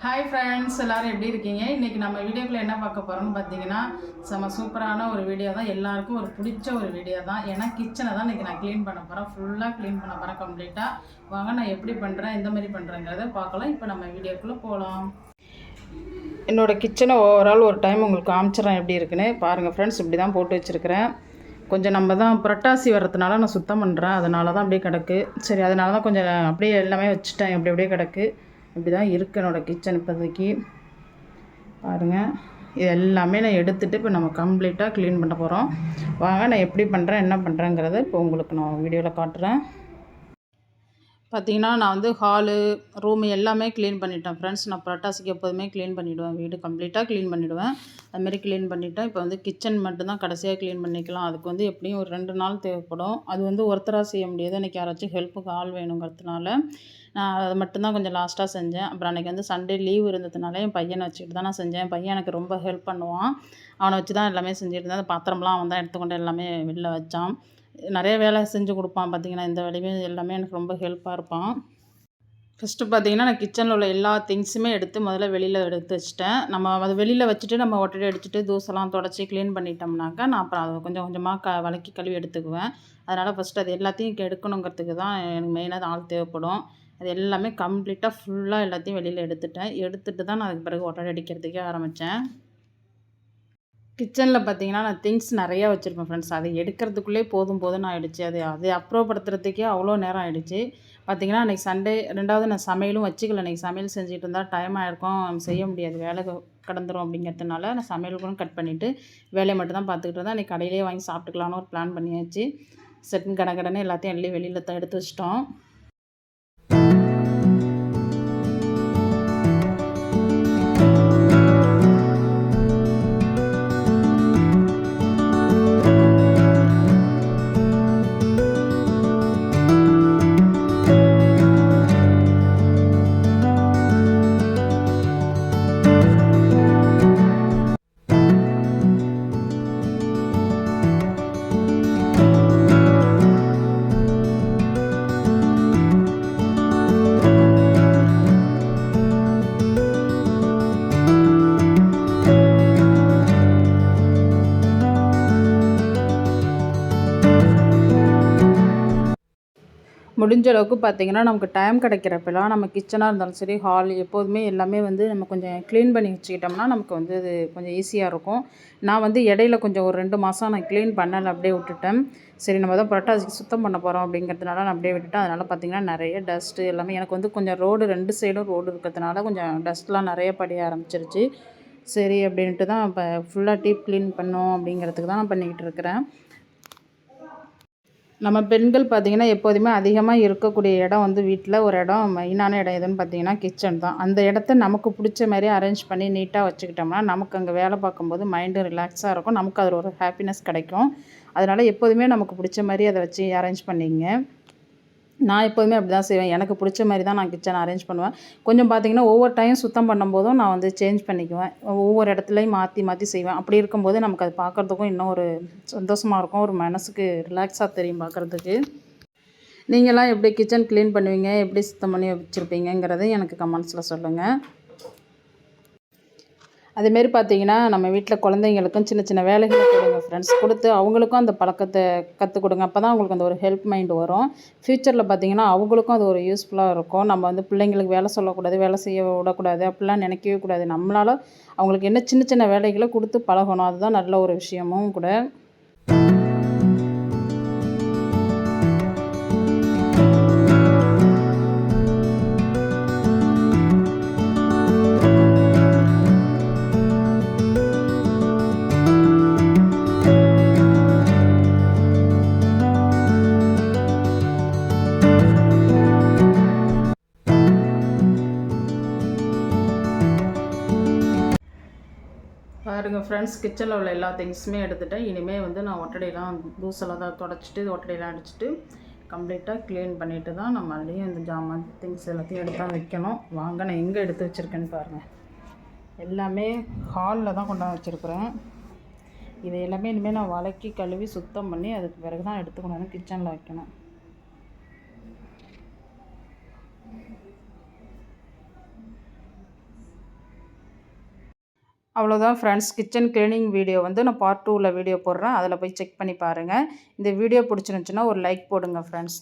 Hi friends, எல்லோரும் எப்படி இருக்கீங்க? இன்றைக்கி நம்ம வீடியோக்குள்ளே என்ன பார்க்க போகிறோம்னு பார்த்தீங்கன்னா, செம்ம சூப்பரான ஒரு வீடியோ தான். எல்லாருக்கும் ஒரு பிடிச்ச ஒரு வீடியோ தான். ஏன்னா கிச்சனை தான் இன்றைக்கி நான் க்ளீன் பண்ண போகிறேன். ஃபுல்லாக க்ளீன் பண்ண போகிறேன் கம்ப்ளீட்டாக. வாங்க நான் எப்படி பண்ணுறேன், எந்த மாதிரி பண்ணுறேங்கிறத பார்க்கலாம். இப்போ நம்ம வீடியோக்குள்ளே போகலாம். என்னோடய கிச்சனை ஓவரால் ஒரு டைம் உங்களுக்கு காமிச்சிடறேன் எப்படி இருக்குன்னு. பாருங்கள் ஃப்ரெண்ட்ஸ், இப்படி தான் போட்டு வச்சுருக்கிறேன். கொஞ்சம் நம்ம தான் புரட்டாசி வர்றதுனால நான் சுத்தம் பண்ணுறேன், அதனால தான் அப்படியே கிடக்கு. சரி, அதனால தான் கொஞ்சம் அப்படியே எல்லாமே வச்சுட்டேன். எப்படி அப்படியே கிடக்கு. இப்படி தான் இருக்குது என்னோடய கிச்சன் இப்போதைக்கு. பாருங்கள், இது எல்லாமே நான் எடுத்துகிட்டு இப்போ நம்ம கம்ப்ளீட்டாக க்ளீன் பண்ண போகிறோம். வாங்க நான் எப்படி பண்ணுறேன், என்ன பண்ணுறேங்கிறத இப்போ உங்களுக்கு நான் வீடியோவில் காட்டுறேன். பார்த்திங்கன்னா, நான் வந்து ஹாலு, ரூமு எல்லாமே க்ளீன் பண்ணிட்டேன் ஃப்ரெண்ட்ஸ். நான் புரட்டாசிக்கு எப்போதுமே க்ளீன் பண்ணிவிடுவேன், வீடு கம்ப்ளீட்டாக க்ளீன் பண்ணிவிடுவேன். அதுமாரி க்ளீன் பண்ணிவிட்டேன். இப்போ வந்து கிச்சன் மட்டும்தான் கடைசியாக க்ளீன் பண்ணிக்கலாம். அதுக்கு வந்து எப்படியும் ஒரு 2 நாள் தேவைப்படும். அது வந்து ஒருத்தராக செய்ய முடியாது. எனக்கு யாராச்சும் ஹெல்ப்புக்கு ஆள் வேணுங்கிறதுனால நான் அதை மட்டும்தான் கொஞ்சம் லாஸ்ட்டாக செஞ்சேன். அப்புறம் அன்றைக்கி வந்து சண்டே லீவ் இருந்ததுனால என் பையனை வச்சுக்கிட்டு தான் நான் செஞ்சேன். என் பையன் எனக்கு ரொம்ப ஹெல்ப் பண்ணுவான். அவனை வச்சு தான் எல்லாமே செஞ்சுட்டு இருந்தேன். அந்த பாத்திரம்லாம் அவன் தான் எடுத்துக்கொண்டு எல்லாமே வெளில வச்சான். நிறைய வேலை செஞ்சு கொடுப்பான். பார்த்திங்கன்னா, இந்த வேலையுமே எல்லாமே எனக்கு ரொம்ப ஹெல்ப்பாக இருப்பான். ஃபஸ்ட்டு பார்த்திங்கன்னா, நான் கிச்சனில் உள்ள எல்லா திங்ஸுமே எடுத்து முதல்ல வெளியில் எடுத்து வச்சுட்டேன். நம்ம அதை வெளியில் வச்சுட்டு நம்ம ஒட்டடை அடிச்சுட்டு தூசெல்லாம் தொடச்சி க்ளீன் பண்ணிட்டோம்னாக்கா நான் அப்புறம் அதை கொஞ்சம் கொஞ்சமாக வதக்கி கழுவி எடுத்துக்குவேன். அதனால் ஃபஸ்ட்டு அது எல்லாத்தையும் எடுக்கணுங்கிறதுக்கு தான் எனக்கு மெயினாக ஆள் தேவைப்படும். அது எல்லாமே கம்ப்ளீட்டாக ஃபுல்லாக எல்லாத்தையும் வெளியில் எடுத்துட்டு தான் நான் அதுக்கு பிறகு ஒட்டடை அடிக்கிறதுக்கே ஆரம்பித்தேன். கிச்சனில் பார்த்திங்கன்னா, நான் திங்ஸ் நிறையா வச்சுருப்பேன் ஃப்ரெண்ட்ஸ். அதை எடுக்கிறதுக்குள்ளே போதும்னு ஆகிடுச்சு. அது அப்புறப்படுத்துறதுக்கே அவ்வளோ நேரம் ஆகிடுச்சு. பார்த்திங்கன்னா, அன்றைக்கி சண்டே 2வது நான் சமையலும் வச்சுக்கல. அன்றைக்கி சமையல் செஞ்சுட்டு இருந்தால் டைம் ஆகிருக்கும், செய்ய முடியாது, வேலை கடந்துரும் அப்படிங்கிறதுனால நான் சமையல் கூட கட் பண்ணிவிட்டு வேலையை மட்டும் தான் பார்த்துக்கிட்டு இருந்தேன். அன்றைக்கி கடையிலே வாங்கி சாப்பிட்டுக்கலான்னு ஒரு பிளான் பண்ணியாச்சு. செட்டுன்னு கடன்னு எல்லாத்தையும் அள்ளி வெளியில் எடுத்து வச்சிட்டோம். முடிஞ்ச அளவுக்கு பார்த்திங்கன்னா, நமக்கு டைம் கிடைக்கிறப்பெல்லாம் நம்ம கிச்சனாக இருந்தாலும் சரி, ஹால் எப்போதுமே எல்லாமே வந்து நம்ம கொஞ்சம் க்ளீன் பண்ணி வச்சுக்கிட்டோம்னா நமக்கு வந்து அது கொஞ்சம் ஈஸியாக இருக்கும். நான் வந்து இடையில கொஞ்சம் ஒரு 2 மாதம் நான் க்ளீன் பண்ணலை, அப்படியே விட்டுட்டேன். சரி, நம்ம தான் புரட்டாசிக்கு சுத்தம் பண்ண போகிறோம் அப்படிங்கிறதுனால நான் அப்படியே விட்டுட்டேன். அதனால் பார்த்திங்கன்னா, நிறைய டஸ்ட்டு எல்லாமே எனக்கு வந்து கொஞ்சம் ரோடு 2 சைடும் ரோடு இருக்கிறதுனால கொஞ்சம் டஸ்ட்லாம் நிறைய படிய ஆரம்பிச்சிருச்சு. சரி அப்படின்ட்டு தான் இப்போ ஃபுல்லாக டீப் க்ளீன் பண்ணோம் அப்படிங்கிறதுக்கு தான் நான் பண்ணிக்கிட்டு இருக்கிறேன். நம்ம பெண்கள் பார்த்திங்கன்னா, எப்போதுமே அதிகமாக இருக்கக்கூடிய இடம் வந்து வீட்டில் ஒரு இடம், மெயினான இடம் எதுன்னு பார்த்திங்கன்னா கிச்சன் தான். அந்த இடத்த நமக்கு பிடிச்ச மாதிரி அரேஞ்ச் பண்ணி நீட்டாக வச்சுக்கிட்டோம்னா நமக்கு அங்கே வேலை பார்க்கும்போது மைண்டு ரிலாக்ஸாக இருக்கும். நமக்கு அதில் ஒரு ஹாப்பினஸ் கிடைக்கும். அதனால் எப்போதுமே நமக்கு பிடிச்ச மாதிரி அதை வச்சு அரேஞ்ச் பண்ணிங்க. நான் எப்போதுமே அப்படி தான் செய்வேன். எனக்கு பிடிச்ச மாதிரி தான் நான் கிச்சனை அரேஞ்ச் பண்ணுவேன். கொஞ்சம் பார்த்திங்கன்னா, ஒவ்வொரு டைம் சுத்தம் பண்ணும்போதும் நான் வந்து சேஞ்ச் பண்ணிக்குவேன். ஒவ்வொரு இடத்துலையும் மாற்றி மாற்றி செய்வேன். அப்படி இருக்கும்போது நமக்கு அது பார்க்குறதுக்கும் இன்னும் ஒரு சந்தோஷமாக இருக்கும். ஒரு மனசுக்கு ரிலாக்ஸாக தெரியும் பார்க்குறதுக்கு. நீங்கள்லாம் எப்படி கிச்சன் க்ளீன் பண்ணுவீங்க, எப்படி சுத்தம் பண்ணி வச்சுருப்பீங்கிறத எனக்கு கமெண்ட்ஸில் சொல்லுங்கள். அதேமாரி பார்த்திங்கன்னா, நம்ம வீட்டில் குழந்தைங்களுக்கும் சின்ன சின்ன வேலைகளை கொடுங்க ஃப்ரெண்ட்ஸ். கொடுத்து அவங்களுக்கும் அந்த பழக்கத்தை கற்றுக் கொடுங்க. அப்போ தான் அவங்களுக்கு அந்த ஒரு ஹெல்ப் மைண்ட் வரும். ஃப்யூச்சரில் பார்த்திங்கன்னா, அவங்களுக்கும் அது ஒரு யூஸ்ஃபுல்லாக இருக்கும். நம்ம வந்து பிள்ளைங்களுக்கு வேலை சொல்லக்கூடாது, வேலை செய்ய விடக்கூடாது அப்படிலாம் நினைக்கவே கூடாது. நம்மளால் அவங்களுக்கு என்ன சின்ன சின்ன வேலைகளை கொடுத்து பழகணும். அதுதான் நல்ல ஒரு விஷயமும் கூட. பாருங்கள் ஃப்ரெண்ட்ஸ், கிச்சனில் உள்ள எல்லா திங்ஸுமே எடுத்துகிட்டேன். இனிமேல் வந்து நான் ஒட்டடையெல்லாம் தூசெல்லாம் தான் தொடச்சிட்டு ஒட்டடையெல்லாம் அடிச்சுட்டு கம்ப்ளீட்டாக க்ளீன் பண்ணிவிட்டு தான் நான் மறுபடியும் இந்த ஜாமான் திங்ஸ் எல்லாத்தையும் எடுத்தால் வைக்கணும். வாங்க நான் எங்கே எடுத்து வச்சுருக்கேன்னு பாருங்கள். எல்லாமே ஹாலில் தான் கொண்டாந்து வச்சுருக்குறேன். இதை எல்லாமே இனிமேல் நான் வதக்கி கழுவி சுத்தம் பண்ணி அதுக்கு பிறகு தான் எடுத்து கொண்டாந்து கிச்சனில் வைக்கணும். அவ்வளோதான் ஃப்ரெண்ட்ஸ், கிச்சன் க்ளீனிங் வீடியோ வந்து நான் பார்ட் 2ல வீடியோ போடுறேன். அதில் போய் செக் பண்ணி பாருங்கள். இந்த வீடியோ பிடிச்சிருந்துச்சுன்னா ஒரு லைக் போடுங்க ஃப்ரெண்ட்ஸ்.